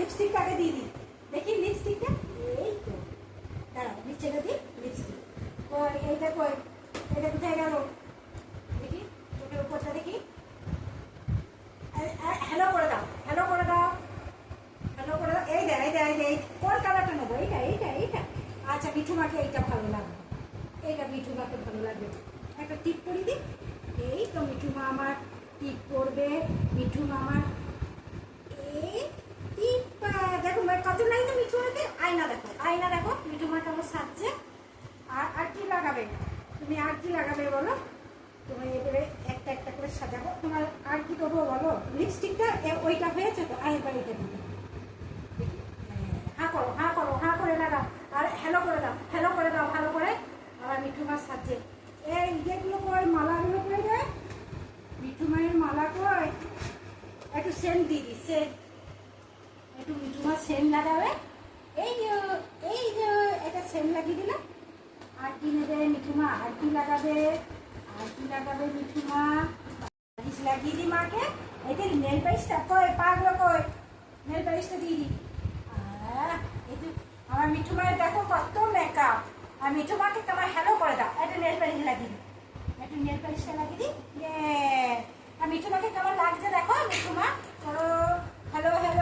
লিপস্টিকটা আগে দিয়ে দিই, দেখি লিপস্টিকটা। এই তো দাঁড়াও, নিচে দিই লিপস্টিক। কই এইটা, কই এটা কোথায় গেল দেখি, চোখের উপরটা দেখি। হ্যালো করে দাও, হ্যালো করে দাও, হ্যালো করে দাও। এই দে, এই দে, এই দে। কোন কালারটা নেবো? এইটা, এইটা, এইটা। আচ্ছা, মিঠু মাকে এইটা ভালো লাগবে, এইটা মিঠু মাকে ভালো লাগবে। একটা টিপ করে দিই। এই তো মিঠু মা আমার টিপ করবে। মিঠু মা আমার এই টিপ, দেখো কত নাই তো মিঠু মাকে। আয়না দেখো, আয়না দেখো মিঠু মা কেমন সাজছে। আর কি লাগাবে তুমি? আর কি লাগাবে বলো? তুমি এবারে একটা একটা করে সাজাবো। তোমার আর কি করবো বলো? লিপস্টিকটা ওইটা হয়েছে তো, আরেকবার এটা দিবে। হ্যাঁ করো, হ্যাঁ করো, হ্যাঁ করে লাগাও। আর হ্যালো করে দাও, হ্যালো করে দাও ভালো করে। আবার মিঠু মা সাজছে। এই যেগুলো কই, মালাগুলো করে দেয় মিঠু মায়ের মালা কই। একটু সেন্ট দিয়ে দিই, সেন্ট। একটু মিঠু মা সেন্ট লাগাবে। এই যে, এই যে এটা সেন্ট লাগিয়ে দিলাম। আর কি নেবে মিঠু মা? আর কি লাগাবে? আর কি লাগাবে মিঠু মা? পালিশ লাগিয়ে দিই মাকে। এই যে নেল পালিশটা কই, পাগুলো কই, নেল পালিশটা দিয়ে দিই। এই যে আমার মিঠু মায়ের দেখো কত মেকআপ। আর মিঠু মাকে তোমার হ্যালো করে দাও। একটা নেল পালিশ লাগিয়ে দিই, একটু নেল পালিশটা লাগিয়ে দিই। আর মিঠু মাকে কেমন লাগছে দেখো। মিঠু মা করো হ্যালো, হ্যালো।